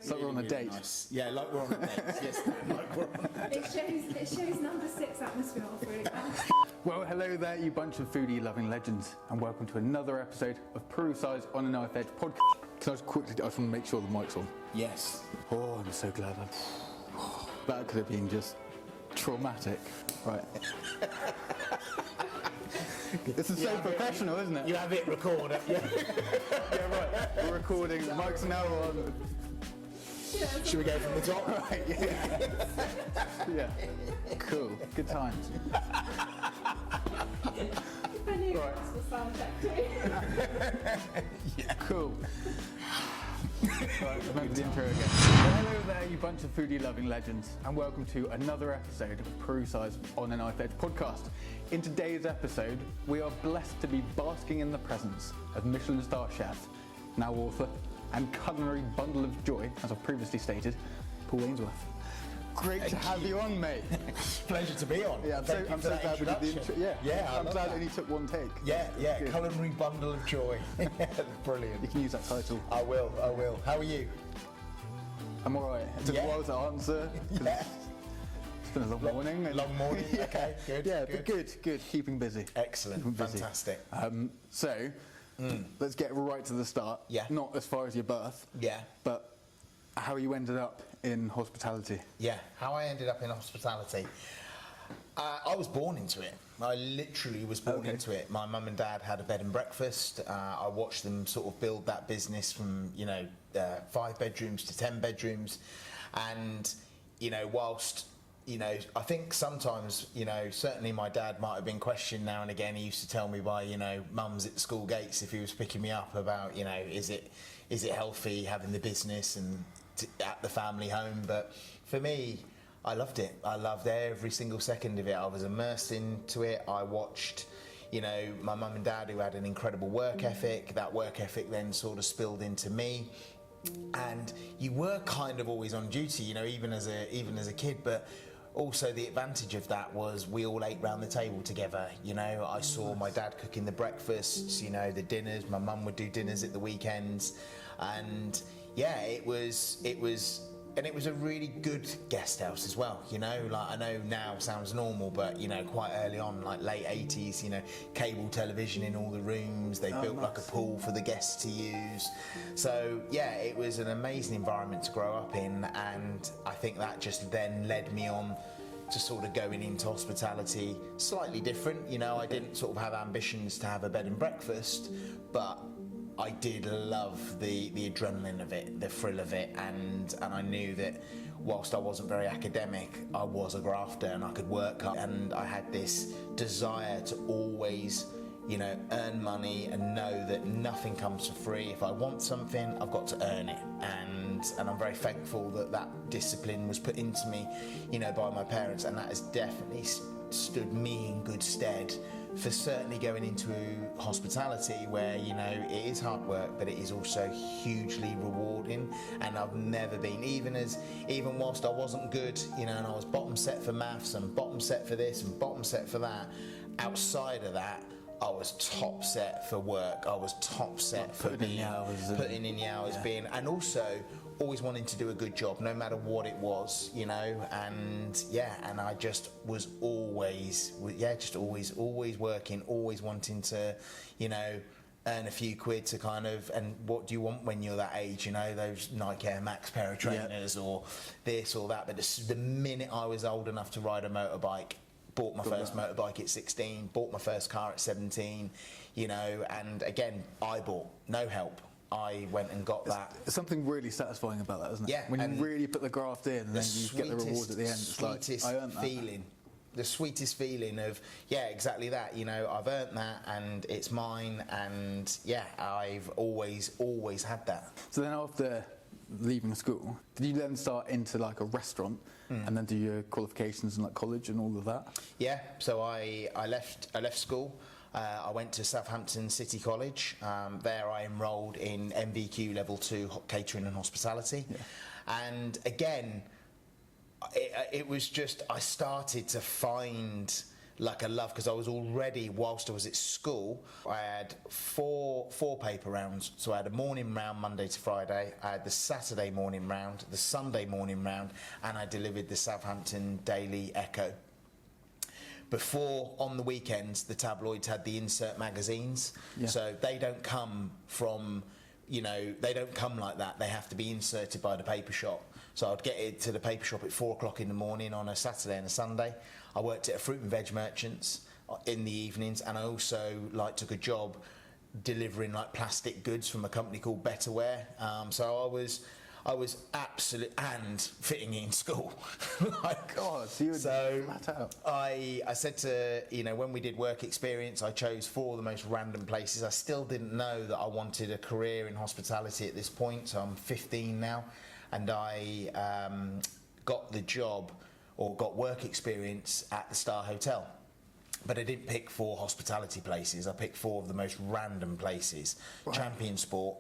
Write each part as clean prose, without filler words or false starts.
It's like we're on a date. Nice. Yeah, like we're on a date. Yes, like we're on a date. It shows number 6 atmosphere really well. Well, hello there, you bunch of foodie-loving legends, and welcome to another episode of Parusi's On a Knife Edge podcast. Can I just quickly, I just want to make sure the mic's on. Yes. Oh, I'm so glad. That could have been just traumatic. Right. This is so professional, isn't it? You have it recorded. Yeah. Yeah, right. We're recording. The mic's now on. Should we go from the top? Right, yeah. Yeah. Cool. Good times. I knew this was sound check too. Yeah. Cool. Right, remember the intro again. Well, hello there, you bunch of foodie-loving legends, and welcome to another episode of Parusi's On a Knife Edge podcast. In today's episode, we are blessed to be basking in the presence of Michelin star chef, now author, and culinary bundle of joy, as I've previously stated, Paul Ainsworth. Great to have you on, mate. Pleasure to be on. Yeah, I'm so glad we did the intro. Yeah, I'm glad it only took one take. Yeah, culinary bundle of joy. Brilliant. You can use that title. I will. How are you? I'm alright. It took a while to answer. Yeah. It's been a long morning. Long morning. Yeah. Okay, good. Yeah, but good. Keeping busy. Excellent. Keeping busy. Fantastic. So, let's get right to the start. Yeah. Not as far as your birth. Yeah. But how you ended up in hospitality. Yeah, how I ended up in hospitality. I was born into it. I literally was born into it. My mum and dad had a bed and breakfast. I watched them sort of build that business from, 5 bedrooms to 10 bedrooms. And, whilst, I think sometimes, certainly my dad might have been questioned now and again. He used to tell me by, mums at the school gates if he was picking me up about, is it healthy having the business and at the family home. But for me, I loved it. I loved every single second of it. I was immersed into it. I watched, my mum and dad who had an incredible work ethic. That work ethic then sort of spilled into me. And you were kind of always on duty, even as a kid, but also the advantage of that was we all ate round the table together. I saw my dad cooking the breakfasts, the dinners. My mum would do dinners at the weekends, and yeah, it was a really good guest house as well. I know now sounds normal, but quite early on, like late 80s, cable television in all the rooms. They built like a pool for the guests to use. So yeah, it was an amazing environment to grow up in, and I think that just then led me on to sort of going into hospitality slightly different. I didn't sort of have ambitions to have a bed and breakfast, but I did love the adrenaline of it, the thrill of it, and I knew that whilst I wasn't very academic, I was a grafter and I could work up, and I had this desire to always, earn money and know that nothing comes for free. If I want something, I've got to earn it, and I'm very thankful that discipline was put into me, by my parents, and that has definitely stood me in good stead for certainly going into hospitality, where it is hard work, but it is also hugely rewarding. And I've never been, even whilst I wasn't good, and I was bottom set for maths and bottom set for this and bottom set for that, outside of that I was top set for work. I was top set for putting in the hours, and also always wanting to do a good job, no matter what it was, and I just was always working, always wanting to, earn a few quid to kind of, and what do you want when you're that age, those Nike Air Max pair of trainers or this or that. But the minute I was old enough to ride a motorbike, bought my first motorbike at 16, bought my first car at 17, and again, I bought, no help. I went and got that. There's something really satisfying about that, isn't it? Yeah. When you really put the graft in and then you get the reward at the end. It's like, I earned that. The sweetest feeling of, exactly that. I've earned that and it's mine, and I've always had that. So then after leaving school, did you then start into like a restaurant and then do your qualifications in like college and all of that? Yeah, so I left school. I went to Southampton City College. There I enrolled in MVQ Level 2 Catering and Hospitality. Yeah. And again, it was just, I started to find like a love, because I was already, whilst I was at school, I had four paper rounds. So I had a morning round Monday to Friday, I had the Saturday morning round, the Sunday morning round, and I delivered the Southampton Daily Echo. Before, on the weekends, the tabloids had the insert magazines, so they don't come from, they don't come like that. They have to be inserted by the paper shop. So I'd get it to the paper shop at 4 o'clock in the morning on a Saturday and a Sunday. I worked at a fruit and veg merchants in the evenings, and I also took a job delivering plastic goods from a company called Betterware. So I was absolute, and fitting in school. God, so you were flat out. I said to, when we did work experience, I chose 4 of the most random places. I still didn't know that I wanted a career in hospitality at this point, so I'm 15 now, and I got the job, or got work experience at the Star Hotel. But I didn't pick 4 hospitality places, I picked 4 of the most random places. Right. Champion Sport,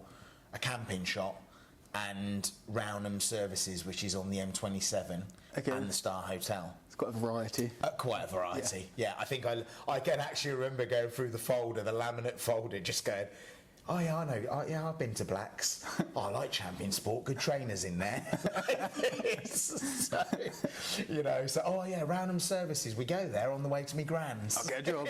a camping shop, and Rownham Services, which is on the M27, and the Star Hotel. It's quite a variety. Quite a variety, yeah. I think I can actually remember going through the folder, the laminate folder, just going, oh yeah, I know, I've been to Blacks. Oh, I like Champion Sport, good trainers in there. So, oh yeah, Rownham Services, we go there on the way to me grand's. I'll get a job.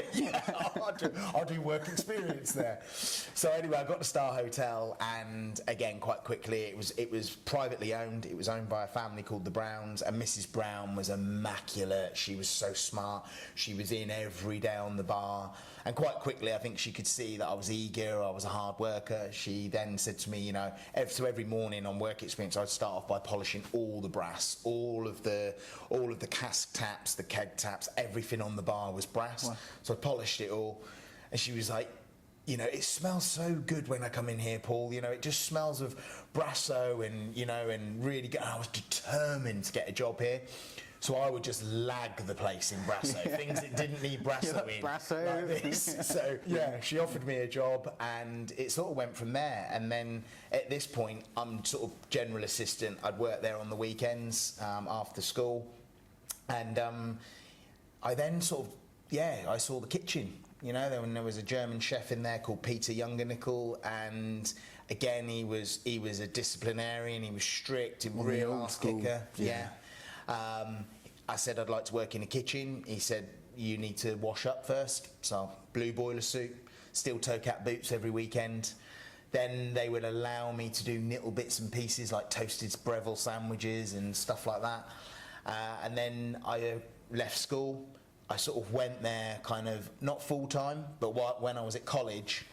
I'll do work experience there. So anyway, I got to Star Hotel, and again, quite quickly, it was privately owned. It was owned by a family called the Browns, and Mrs. Brown was immaculate. She was so smart. She was in every day on the bar. And quite quickly, I think she could see that I was eager, I was a hard worker. She then said to me, every morning on work experience, I'd start off by polishing all the brass, all of the cask taps, the keg taps, everything on the bar was brass. Wow. So I polished it all, and she was like, it smells so good when I come in here, Paul. It just smells of brasso and, and really good. And I was determined to get a job here. So I would just lag the place in brasso, things that didn't need brasso in. Brasso. Like this. So yeah, she offered me a job, and it sort of went from there. And then at this point, I'm sort of general assistant. I'd work there on the weekends after school, and I then I saw the kitchen. There was a German chef in there called Peter Youngernickel, and again he was a disciplinarian. He was strict, a real ass kicker. Yeah. I said I'd like to work in a kitchen. He said, you need to wash up first. So blue boiler suit, steel toe cap boots every weekend. Then they would allow me to do little bits and pieces like toasted Breville sandwiches and stuff like that. And then I left school. I sort of went there kind of not full time, but when I was at college,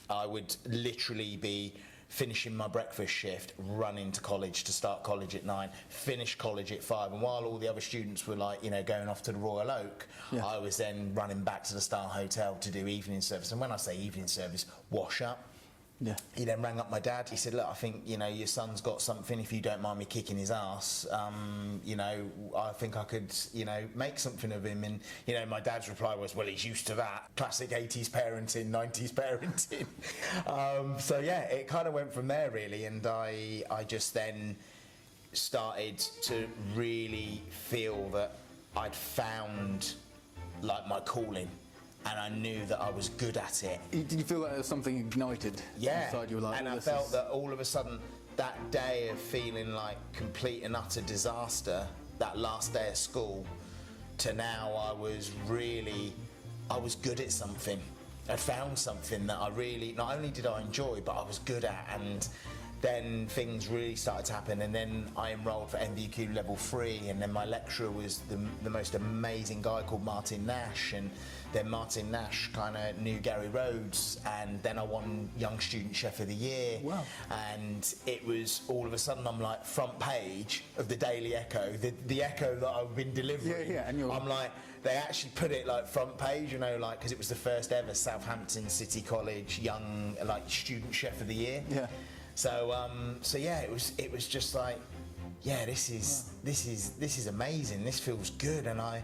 I would literally be finishing my breakfast shift, running to college to start college at 9, finish college at 5, and while all the other students were going off to the Royal Oak, I was then running back to the Star Hotel to do evening service. And when I say evening service, wash up. Yeah. He then rang up my dad. He said, look, I think, your son's got something, if you don't mind me kicking his ass, I think I could, make something of him. And, my dad's reply was, well, he's used to that. Classic 80s parenting, 90s parenting. So, yeah, it kind of went from there, really. And I just then started to really feel that I'd found, my calling. And I knew that I was good at it. Did you feel like there was something ignited inside you? And I felt that all of a sudden, that day of feeling like complete and utter disaster, that last day of school, to now I was good at something. I found something that I really, not only did I enjoy, but I was good at. And then things really started to happen, and then I enrolled for MVQ level 3, and then my lecturer was the most amazing guy called Martin Nash, and then Martin Nash kind of knew Gary Rhodes, and then I won Young Student Chef of the Year. Wow. And it was all of a sudden I'm like front page of the Daily Echo, the Echo that I've been delivering. Yeah, and I'm like, they actually put it front page, because it was the first ever Southampton City College Young Student Chef of the Year. Yeah. So yeah, it was just this is amazing. This feels good, and I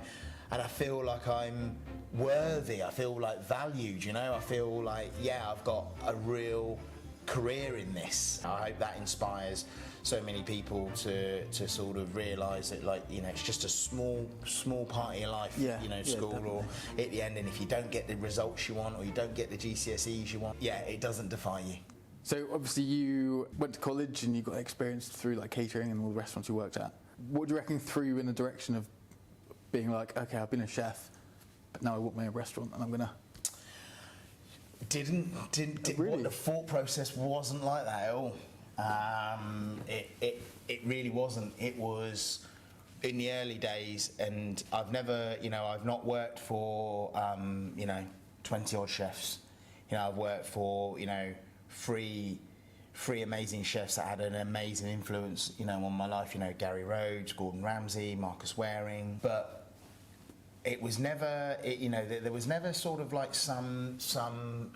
feel like I'm worthy. I feel valued. I feel I've got a real career in this. I hope that inspires so many people to sort of realise that, like, you know, it's just a small part of your life, Yeah, you know, yeah, school definitely. or at the end, and if you don't get the results you want or you don't get the GCSEs you want, yeah, it doesn't define you. So obviously you went to college and you got experience through like catering and all the restaurants you worked at. What do you reckon threw you in the direction of being like, okay, I've been a chef, but now I want my own restaurant and I'm gonna... Didn't Really? what the thought process wasn't like that at all. It really wasn't. It was in the early days, and I've not worked for 20 odd chefs. You know, I've worked for, you know, three amazing chefs that had an amazing influence, you know, on my life. You know, Gary Rhodes, Gordon Ramsay, Marcus Wareing, but it was never, there was never sort of like some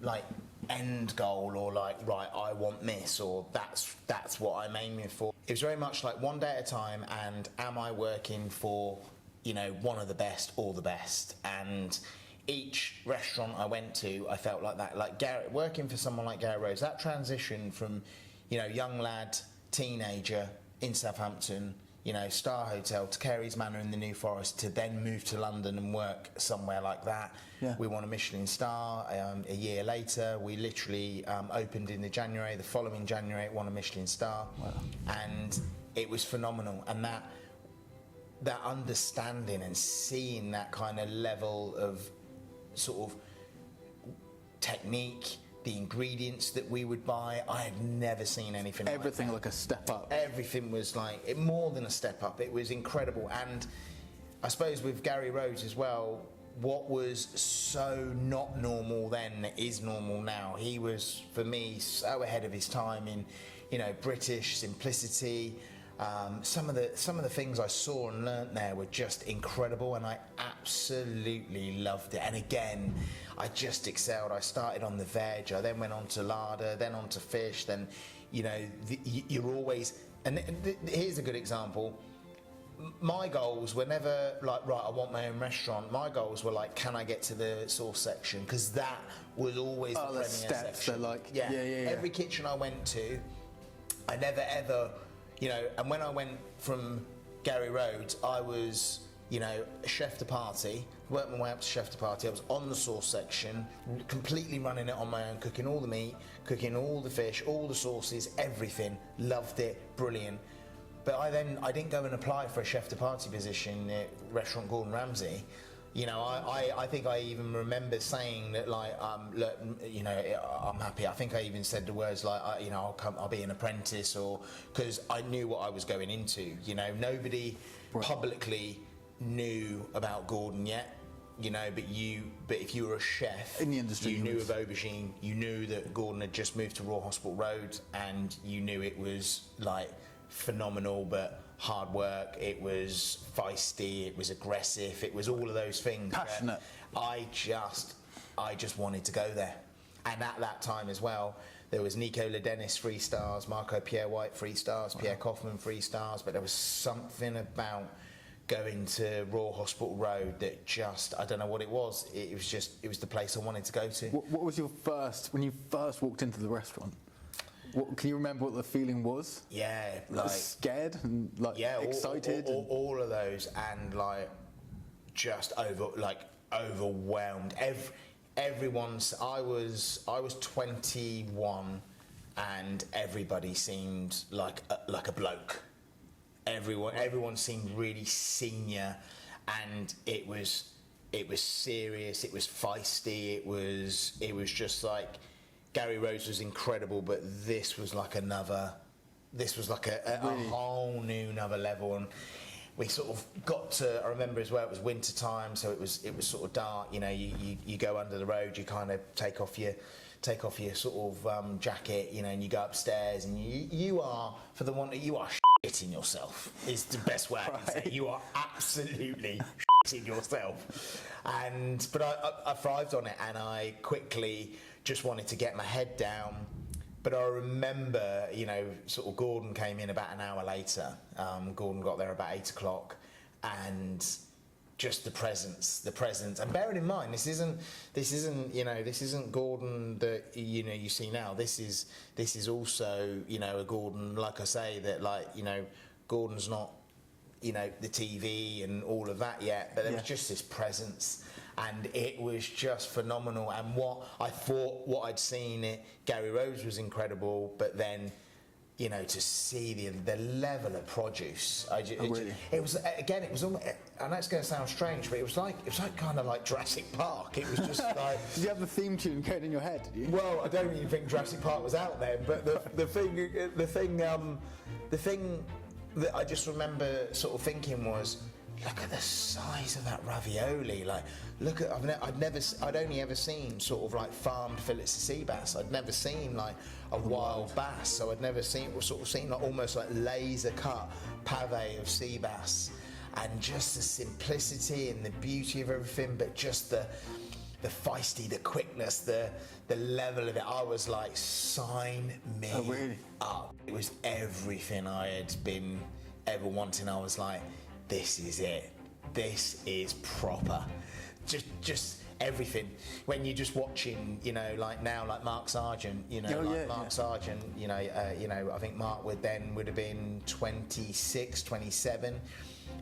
like end goal or like, right, I want this, or that's what I'm aiming for. It was very much like one day at a time, and am I working for, you know, one of the best or the best? And each restaurant I went to, I felt like that. Like working for someone like Gary Rhodes, that transition from, you know, young lad, teenager in Southampton, you know, Star Hotel to Carey's Manor in the New Forest, to then move to London and work somewhere like that. Yeah. We won a Michelin star. A year later, we literally opened in January. The following January, it won a Michelin star. Wow. And it was phenomenal. And that understanding and seeing that kind of level of sort of technique, the ingredients that we would buy, I had never seen anything like that. Everything like a step up. Everything was like more than a step up. It was incredible. And I suppose with Gary Rhodes as well, what was so not normal then is normal now. He was, for me, so ahead of his time in, you know, British simplicity. Some of the things I saw and learnt there were just incredible, and I absolutely loved it. And again, I just excelled. I started on the veg, I then went on to larder, then on to fish, then, you know, you're always... And here's a good example. My goals were never like, right, I want my own restaurant. My goals were like, can I get to the sauce section? Because that was always the premier steps, section. they're like, yeah. yeah. Every kitchen I went to, I never ever... You know, and when I went from Gary Rhodes, I was, you know, chef de partie, worked my way up to chef de partie. I was on the sauce section, completely running it on my own, cooking all the meat, cooking all the fish, all the sauces, everything. Loved it, brilliant. But I didn't go and apply for a chef de partie position at Restaurant Gordon Ramsay. You know, I think I even remember saying that, like, look, you know, I'm happy. I think I even said the words like, you know, I'll be an apprentice, or because I knew what I was going into. You know, nobody publicly knew about Gordon yet. You know, but if you were a chef in the industry, you knew of aubergine. You knew that Gordon had just moved to Royal Hospital Road, and you knew it was like phenomenal, but hard work, it was feisty, it was aggressive, it was all of those things. Passionate. I just wanted to go there. And at that time as well, there was Nico Ladenis 3 stars, Marco Pierre White 3 stars, Pierre Kaufman 3 stars, but there was something about going to Royal Hospital Road that just, I don't know what it was. It was the place I wanted to go to. What was your when you first walked into the restaurant? Can you remember what the feeling was? Yeah, like scared and like excited. All of those, and like just overwhelmed. Everyone's. I was 21, and everybody seemed like a bloke. Everyone seemed really senior, and it was serious. It was feisty. It was just like. Gary Rhodes was incredible, but this was like a whole new another level. And we sort of got to, I remember as well, it was winter time, so it was sort of dark. You know, you go under the road, you kind of take off your sort of jacket, you know, and you go upstairs, and you are shitting yourself is the best way I can say it. You are absolutely shitting yourself. But I thrived on it, and I quickly just wanted to get my head down. But I remember, you know, sort of Gordon came in about an hour later. Gordon got there about 8 o'clock, and just the presence, and bearing in mind, this isn't Gordon that you see now. This is also a Gordon, like I say, that Gordon's not the TV and all of that yet, but there was just this presence, and it was just phenomenal. And what I'd seen Gary Rhodes was incredible, but then to see the level of produce, it was almost, I know it's going to sound strange, but it was like kind of like Jurassic Park. It was just like. Did you have the theme tune going in your head? Did you? Well, I don't even think Jurassic Park was out then, but the thing that I just remember sort of thinking was, look at the size of that ravioli. Like, look at I'd only ever seen sort of like farmed fillets of sea bass. I'd never seen like a wild bass, so I'd never seen like almost like laser cut pave of sea bass, and just the simplicity and the beauty of everything, but just the feisty, the quickness, the level of it. I was like, sign me up. It was everything I had been ever wanting. I was like, this is it. This is proper. Just everything. When you're just watching, like now, like Mark Sargent, Sargent, I think Mark would have been 26, 27.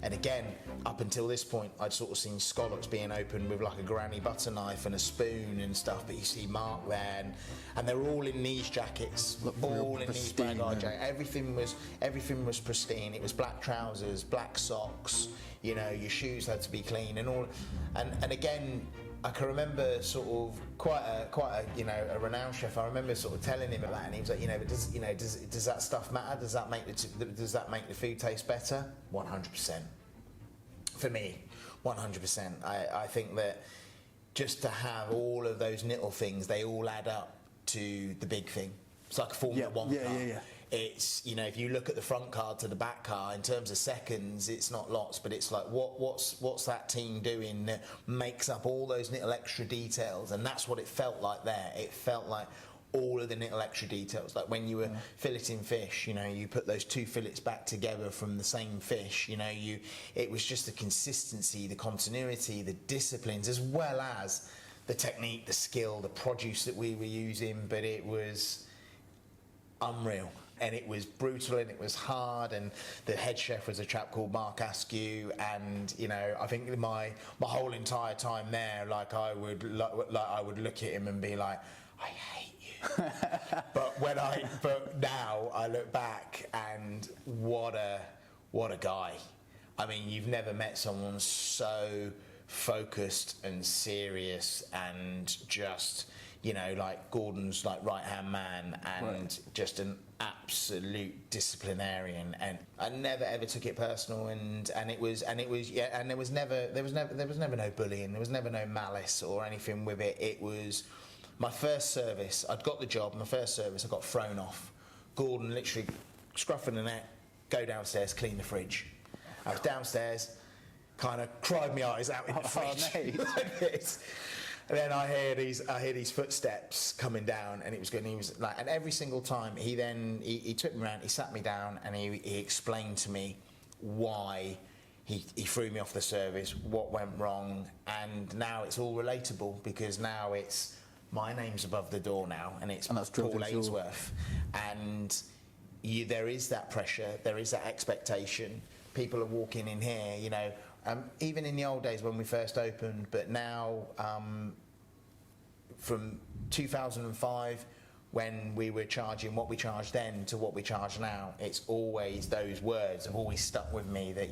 And again, up until this point, I'd sort of seen scallops being opened with like a granny butter knife and a spoon and stuff. But you see Mark there, and they're all in these jackets, all in these bragard jackets. Everything was pristine. It was black trousers, black socks. Your shoes had to be clean and all. And again, I can remember sort of quite a renowned chef. I remember sort of telling him about that, and he was like, but does that stuff matter? Does that make the food taste better? 100%. For me, 100%. I think that just to have all of those little things, they all add up to the big thing. It's like a Formula One car. Yeah. It's if you look at the front car to the back car in terms of seconds, it's not lots, but it's like what's that team doing that makes up all those little extra details, and that's what it felt like there. It felt like all of the little extra details, like when you were filleting fish, you put those two fillets back together from the same fish, it was just the consistency, the continuity, the disciplines, as well as the technique, the skill, the produce that we were using, but it was unreal. And it was brutal, and it was hard, and the head chef was a chap called Mark Askew, and I think my whole entire time there, I would look at him and be like, I hate you. but now I look back, and what a guy. I mean, you've never met someone so focused and serious, and just like Gordon's like right-hand man, and just an absolute disciplinarian, and I never ever took it personal, and there was never no bullying, there was never no malice or anything with it. It was my first service. I'd got the job. My first service, I got thrown off. Gordon literally scruffing the neck, go downstairs, clean the fridge. I was downstairs, kind of cried my eyes out in the fridge. Like this. And then I hear these footsteps coming down, and it was good. And he was like, and every single time he took me around, he sat me down, and he explained to me why he threw me off the service, what went wrong, and now it's all relatable, because now it's my name's above the door now, and it's Paul Ainsworth, and there is that pressure, there is that expectation. People are walking in here, even in the old days when we first opened, but now from 2005, when we were charging what we charged then to what we charge now, it's always those words have always stuck with me, that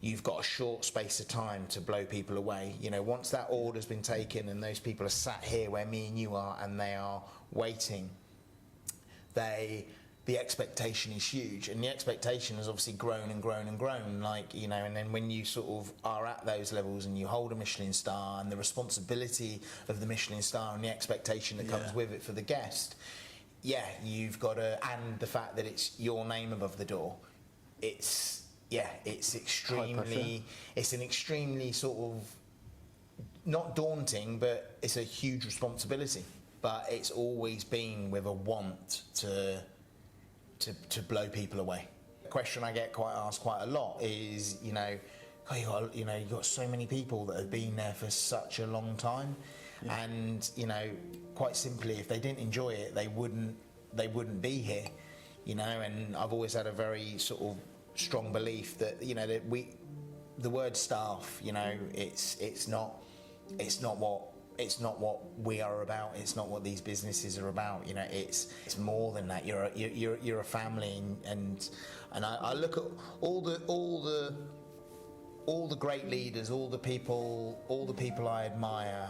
you've got a short space of time to blow people away. Once that order's been taken and those people are sat here where me and you are, and they are waiting, the expectation is huge, and the expectation has obviously grown and grown and grown, and then when you sort of are at those levels and you hold a Michelin star, and the responsibility of the Michelin star and the expectation that comes with it for the guest, you've got to, and the fact that it's your name above the door, it's an extremely sort of, not daunting, but it's a huge responsibility, but it's always been with a want to blow people away. A question I get asked quite a lot is, you've got so many people that have been there for such a long time, and quite simply, if they didn't enjoy it, they wouldn't be here, And I've always had a very sort of strong belief that the word staff, it's not what we are about. It's not what these businesses are about. It's more than that. You're a family, and I look at all the great leaders, all the people I admire,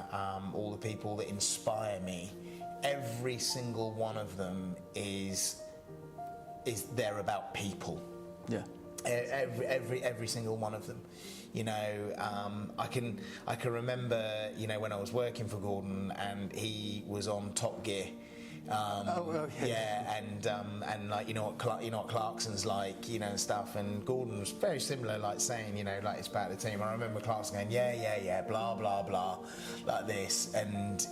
all the people that inspire me. Every single one of them is there about people. Yeah. Every single one of them. I can remember, when I was working for Gordon and he was on Top Gear. Yeah, and like what Clarkson's like, and stuff. And Gordon was very similar, like saying, like it's about the team. I remember Clarkson going, yeah, blah blah blah, like this, and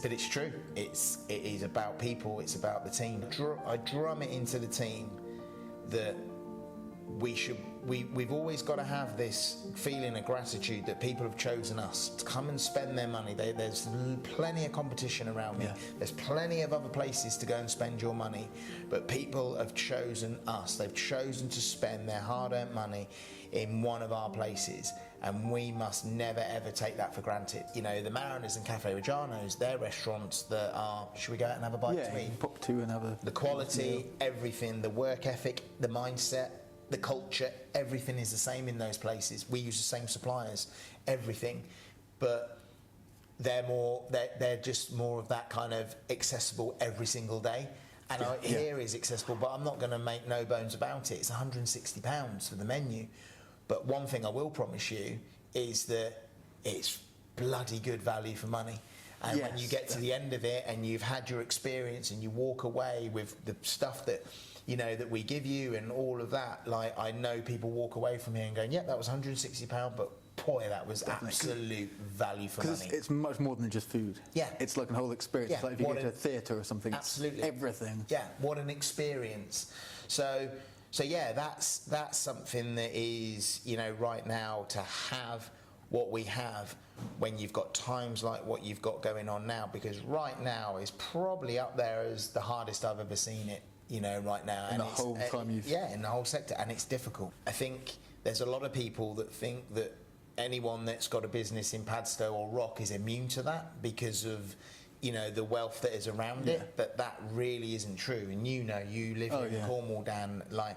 but it's true. It is about people. It's about the team. I drum it into the team that we've always got to have this feeling of gratitude that people have chosen us to come and spend their money. There's plenty of competition around me. There's plenty of other places to go and spend your money, but people have chosen us. They've chosen to spend their hard-earned money in one of our places, and we must never ever take that for granted. The Mariners and Cafe Reggiano's, they're restaurants that are, should we go out and have a bite to eat? Yeah, pop to and have a... The quality, everything, the work ethic, the mindset, the culture, everything is the same in those places. We use the same suppliers, everything, but they're just more of that kind of accessible every single day. And here is accessible, but I'm not going to make no bones about it. It's £160 for the menu. But one thing I will promise you is that it's bloody good value for money. And when you get to the end of it and you've had your experience and you walk away with the stuff that that we give you and all of that, like I know people walk away from here and going, that was £160, but boy, that was absolute value for money. Because it's much more than just food. Yeah. It's like a whole experience. Yeah. It's like if you go to a theatre or something. Absolutely. It's everything. Yeah, what an experience. So yeah, that's something that is, right now, to have what we have when you've got times like what you've got going on now, because right now is probably up there as the hardest I've ever seen it, right now. In the whole time you've... Yeah, in the whole sector, and it's difficult. I think there's a lot of people that think that anyone that's got a business in Padstow or Rock is immune to that because of the wealth that is around it, but that really isn't true. And you live here in Cornwall, Dan, like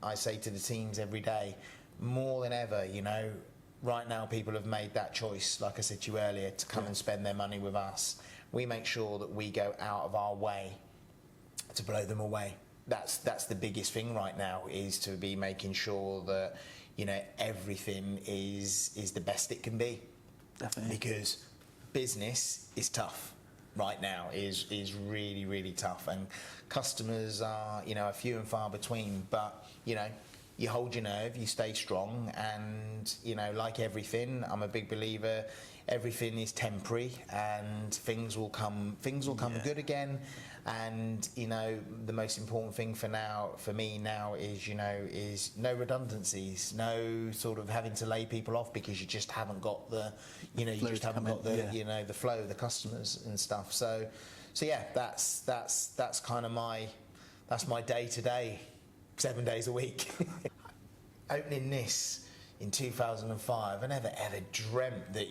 I say to the teams every day, more than ever, right now people have made that choice, like I said to you earlier, to come and spend their money with us. We make sure that we go out of our way to blow them away. That's the biggest thing right now, is to be making sure that everything is the best it can be. Definitely. Because business is tough right now, is really, really tough, and customers are few and far between, but you hold your nerve, you stay strong, and like everything, I'm a big believer, everything is temporary and things will come good again. And the most important thing for me now is no redundancies, no sort of having to lay people off because you just haven't got the the flow of the customers and stuff. So yeah, that's kind of my day to day, 7 days a week. Opening this in 2005, I never ever dreamt that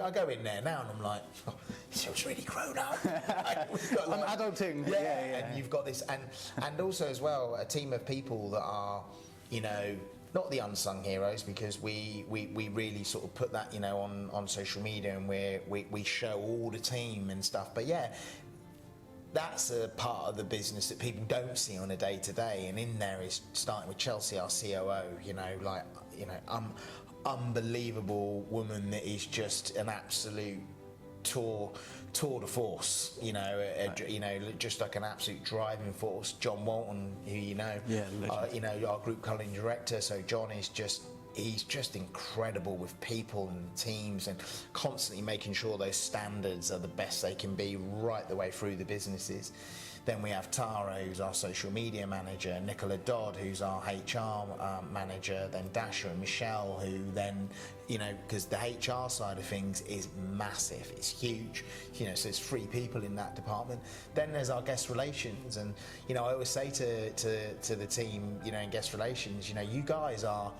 I go in there now and I'm like, oh, it feels really grown up. I'm adulting. Yeah, and you've got this, and also as well a team of people that are not the unsung heroes, because we really sort of put that on social media, and we show all the team and stuff. But yeah, that's a part of the business that people don't see on a day-to-day, and in there is starting with Chelsea, our COO, unbelievable woman that is just an absolute tour de force, just like an absolute driving force. John Walton, who our group colouring director. So John is he's just incredible with people and teams, and constantly making sure those standards are the best they can be right the way through the businesses. Then we have Tara, who's our social media manager, Nicola Dodd, who's our HR manager, then Dasha and Michelle, who then, you know, because the HR side of things is massive, it's huge, you know, so it's 3 people in that department. Then there's our guest relations, and, you know, I always say to the team, you know, in guest relations, you know, you guys are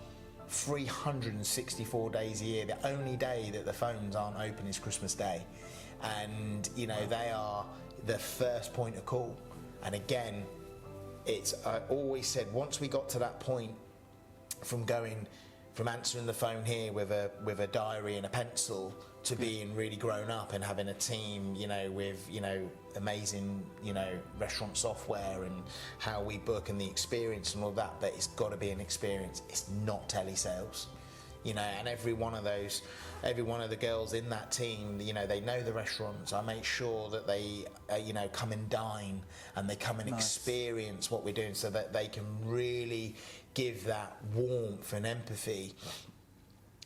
364 days a year. The only day that the phones aren't open is Christmas Day. And, you know, they are the first point of call. And again, I always said, once we got to that point from answering the phone here with a diary and a pencil to being really grown up and having a team, you know, with, you know, amazing, you know, restaurant software and how we book and the experience and all that, but it's got to be an experience. It's not telesales, you know. And every one of the girls in that team, you know, they know the restaurants. I make sure that they, you know, come and dine and they come and experience what we're doing, so that they can really give that warmth and empathy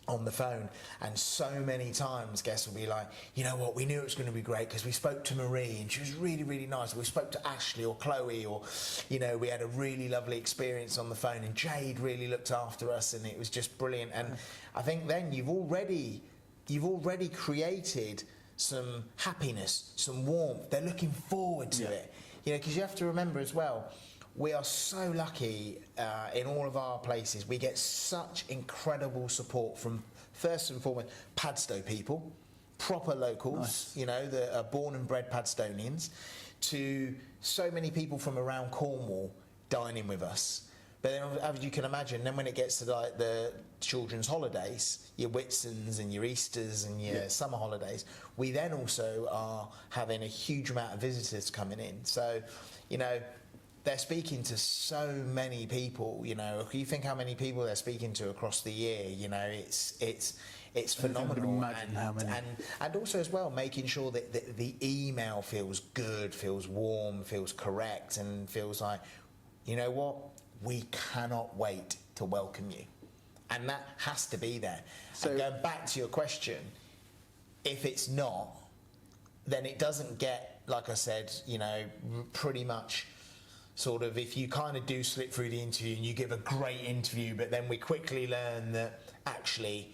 on the phone. And so many times guests will be like, you know what, we knew it was going to be great because we spoke to Marie and she was really, really nice. Or we spoke to Ashley or Chloe, or, you know, we had a really lovely experience on the phone and Jade really looked after us and it was just brilliant. And I think then you've already created some happiness, some warmth. They're looking forward to it, you know, because you have to remember as well, we are so lucky in all of our places. We get such incredible support from, first and foremost, Padstow people, proper locals, you know, that are born and bred Padstonians, to so many people from around Cornwall dining with us. But then, as you can imagine, then when it gets to like the children's holidays, your Whitsons and your Easters and your summer holidays, we then also are having a huge amount of visitors coming in. So, you know, they're speaking to so many people, you know. If you think how many people they're speaking to across the year, you know, it's phenomenal. And also as well, making sure that the email feels good, feels warm, feels correct, and feels like, you know what, we cannot wait to welcome you. And that has to be there. So, and going back to your question, if it's not, then it doesn't get, like I said, you know, pretty much sort of, if you kind of do slip through the interview and you give a great interview, but then we quickly learn that actually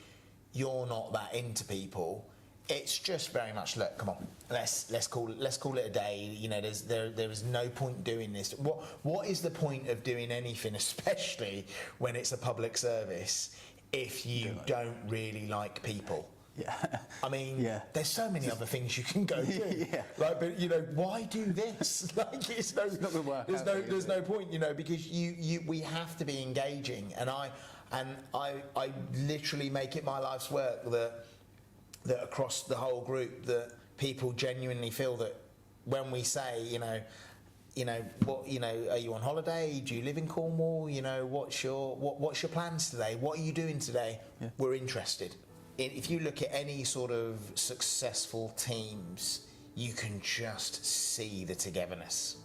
you're not that into people, it's just very much, look, come on, let's call it a day. You know, there is no point doing this. What is the point of doing anything, especially when it's a public service, if you don't really like people? Yeah. I mean, there's so many other things you can go do. Like, but you know, why do this? Like, it's not going to work. There's no point, you know, because we have to be engaging, and I literally make it my life's work that across the whole group, that people genuinely feel that when we say, you know, what, you know, are you on holiday? Do you live in Cornwall? You know, what's your plans today? What are you doing today? We're interested. If you look at any sort of successful teams, you can just see the togetherness.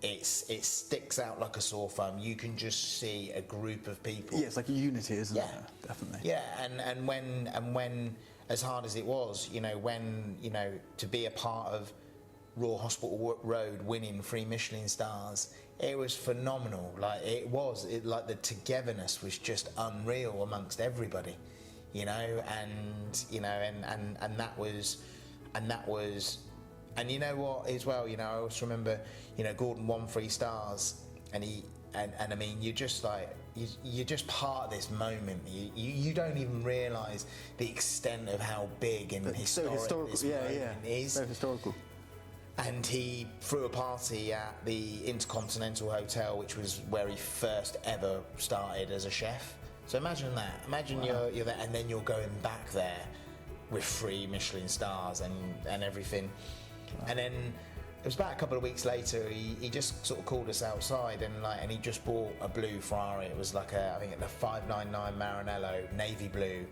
It sticks out like a sore thumb. You can just see a group of people. Yeah, it's like a unity, isn't it? Definitely. Yeah, and when as hard as it was, you know, when, you know, to be a part of Royal Hospital Road winning 3 Michelin stars, it was phenomenal. Like like the togetherness was just unreal amongst everybody. You know, and you know, and that was, and you know what as well, you know, I always remember, you know, Gordon won 3 stars, and I mean, you're just like, you're just part of this moment. You don't even realise the extent of how big and historical this moment is. So historical. And he threw a party at the Intercontinental Hotel, which was where he first ever started as a chef. So imagine that. Imagine you're there, and then you're going back there with 3 Michelin stars and everything. Wow. And then it was about a couple of weeks later, he just sort of called us outside, and he just bought a blue Ferrari. It was like I think a 599 Maranello, navy blue,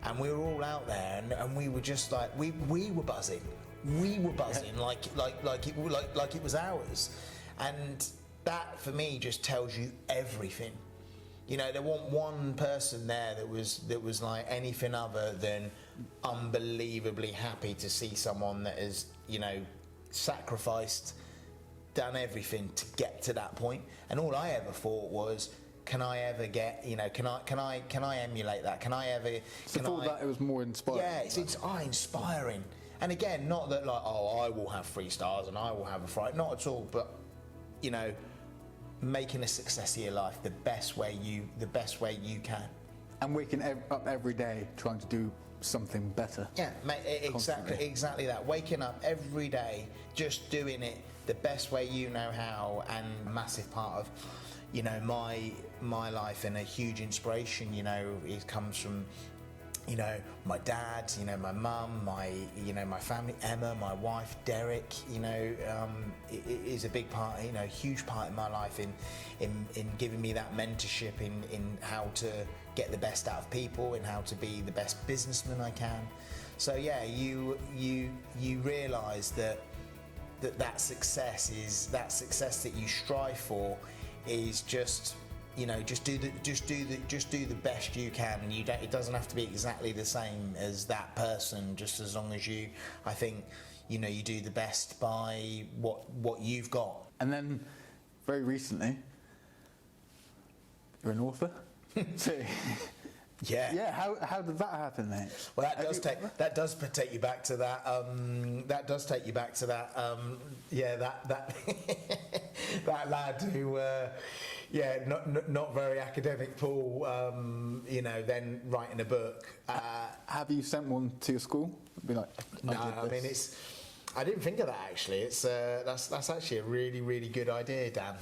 and we were all out there, and we were just like, we were buzzing. We were buzzing like it was ours, and that for me just tells you everything. You know, there wasn't one person there that was like anything other than unbelievably happy to see someone that has, you know, sacrificed done everything to get to that point, and all I ever thought was, can I ever get, can I emulate that? Can I ever? So thought that it was more inspiring. Yeah, it's inspiring. And again, not that like, oh, I will have 3 stars and I will have a fright. Not at all. But making a success of your life the best way you can. And waking up every day trying to do something better. Yeah, mate, exactly that. Waking up every day, just doing it the best way you know how, and a massive part of, my life, and a huge inspiration, it comes from, my dad, my mum, my family, Emma, my wife, Derek, it is a big part, a huge part in my life in giving me that mentorship in how to get the best out of people, and how to be the best businessman I can. So yeah, you realise that success that you strive for is just do the best you can, and it doesn't have to be exactly the same as that person, just as long as you do the best by what you've got. And then very recently you're an author. So, yeah, how did that happen, mate? Well, that does take you back to that. That lad who, not very academic, Paul. Then writing a book. Have you sent one to your school? Be like, no, I mean I didn't think of that actually. It's that's actually a really, really good idea, Dan.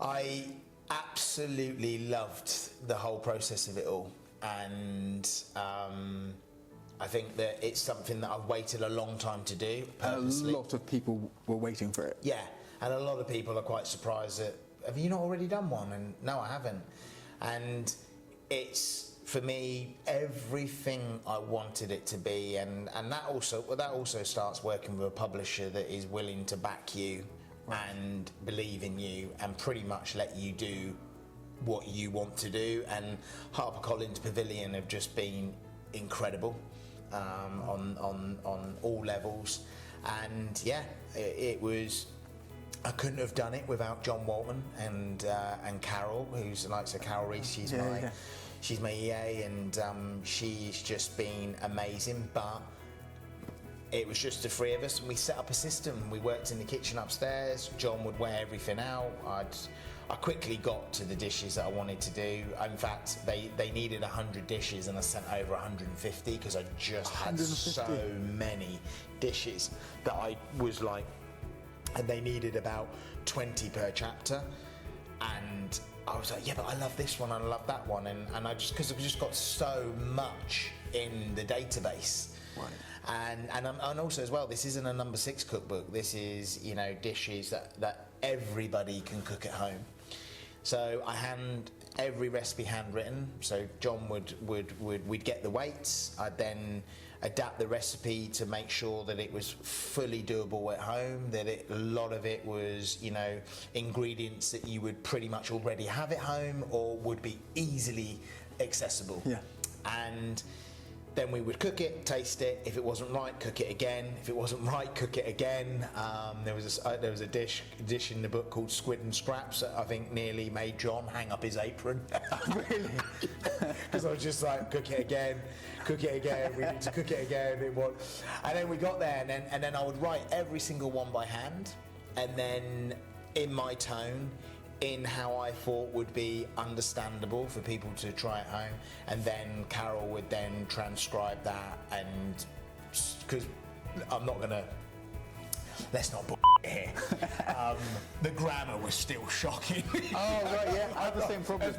I absolutely loved the whole process of it all, and I think that it's something that I've waited a long time to do. Purposely. A lot of people were waiting for it. Yeah, and a lot of people are quite surprised that, have you not already done one? And no, I haven't. And it's, for me, everything I wanted it to be, and that also starts working with a publisher that is willing to back you and believe in you and pretty much let you do what you want to do. And HarperCollins Pavilion have just been incredible on all levels, and yeah, it was. I couldn't have done it without John Walton and Carol, who's like, so Carol Reese. She's my EA, and she's just been amazing. But it was just the 3 of us, and we set up a system. We worked in the kitchen upstairs. John would weigh everything out. I quickly got to the dishes that I wanted to do. In fact, they needed 100 dishes, and I sent over 150 because I just had 150. so many dishes that I was like, and they needed about 20 per chapter. And I was like, yeah, but I love this one, and I love that one, and I just, because I've just got so much in the database. Right. And also as well, this isn't a number 6 cookbook. This is, dishes that everybody can cook at home. So I hand every recipe handwritten. So John we'd get the weights. I'd then adapt the recipe to make sure that it was fully doable at home, that a lot of it was, ingredients that you would pretty much already have at home or would be easily accessible. Yeah. And then we would cook it, taste it. If it wasn't right, cook it again. If it wasn't right, cook it again. There was a dish in the book called Squid and Scraps that I think nearly made John hang up his apron. Really? Because I was just like, cook it again. We need to cook it again. And then we got there, and then I would write every single one by hand, and then in my tone, in how I thought would be understandable for people to try at home, and then Carol would then transcribe that, and because I'm not gonna, let's not here. The grammar was still shocking. Oh right, yeah, I have the same problem. As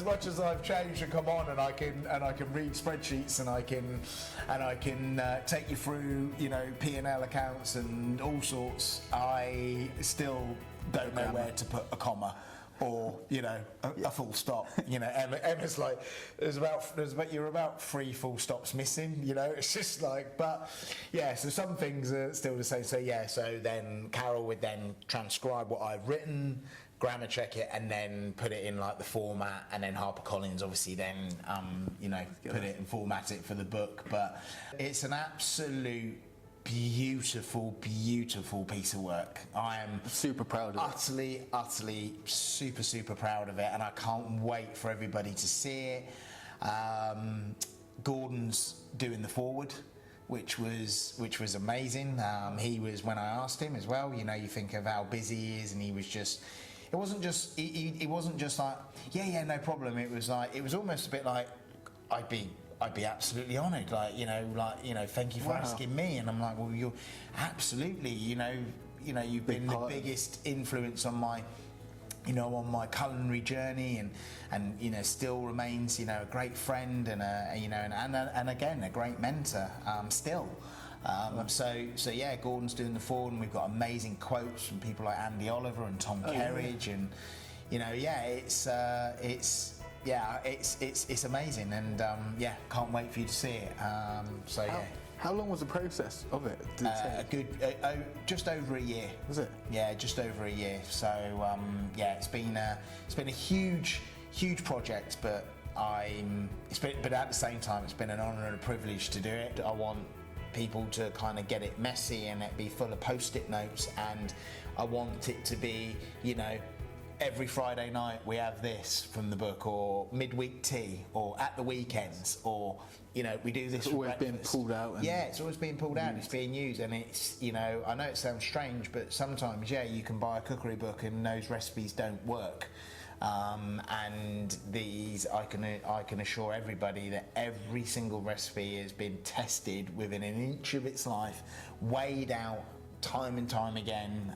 much as I've changed and come on, and I can read spreadsheets, and I can take you through, P&L accounts and all sorts. I still don't know where to put a comma or a full stop. Emma's like, you're about 3 full stops missing. It's just like, but yeah. So some things are still the same. So yeah. So then Carol would then transcribe what I've written, grammar check it, and then put it in like the format, and then HarperCollins obviously then put it and format it for the book. But it's an absolute beautiful, beautiful piece of work. I am Super proud of it. utterly super proud of it, and I can't wait for everybody to see it. Gordon's doing the forward, which was amazing. He was, when I asked him as well, you know, you think of how busy he is, and he was just, it wasn't just like, yeah, no problem. It was like, it was almost a bit like, I'd be absolutely honoured, like, thank you for asking me. And I'm like, well, you're absolutely, you've been the biggest influence on my, on my culinary journey, and still remains, a great friend, and and again a great mentor, still. So yeah, Gordon's doing the forward, and we've got amazing quotes from people like Andy Oliver and Tom Kerridge, and it's amazing, and can't wait for you to see it. How long was the process of it? Did it take? Just over a year. Was it? Yeah, just over a year. So it's been a huge project, but but at the same time, it's been an honour and a privilege to do it. I want people to kind of get it messy and it be full of post-it notes, and I want it to be, every Friday night we have this from the book, or midweek tea, or at the weekends, or we do this. It's always being pulled out. It's always being pulled out. It's being used, and it's I know it sounds strange, but sometimes you can buy a cookery book and those recipes don't work. And these, I can assure everybody that every single recipe has been tested within an inch of its life, weighed out time and time again.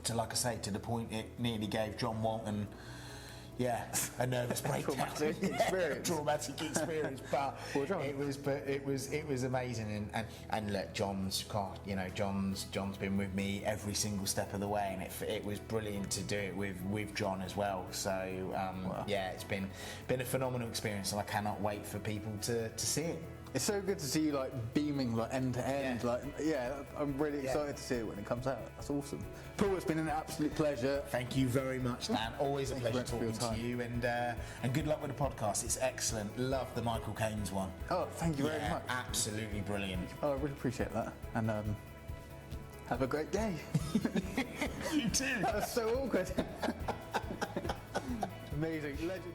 To, like I say, to the point it nearly gave John Walton, a nervous breakdown. Traumatic experience. But it was amazing, and look, John's been with me every single step of the way, and it was brilliant to do it with John as well. So it's been a phenomenal experience, and I cannot wait for people to see it. It's so good to see you beaming end to end. I'm really excited to see it when it comes out. That's awesome. Paul, it's been an absolute pleasure. Thank you very much, Dan. Always a pleasure talking to you, and good luck with the podcast. It's excellent. Love the Michael Caine's one. Oh, thank you very much. Absolutely brilliant. Oh, I really appreciate that. And have a great day. You too. That was so awkward. Amazing. Legend.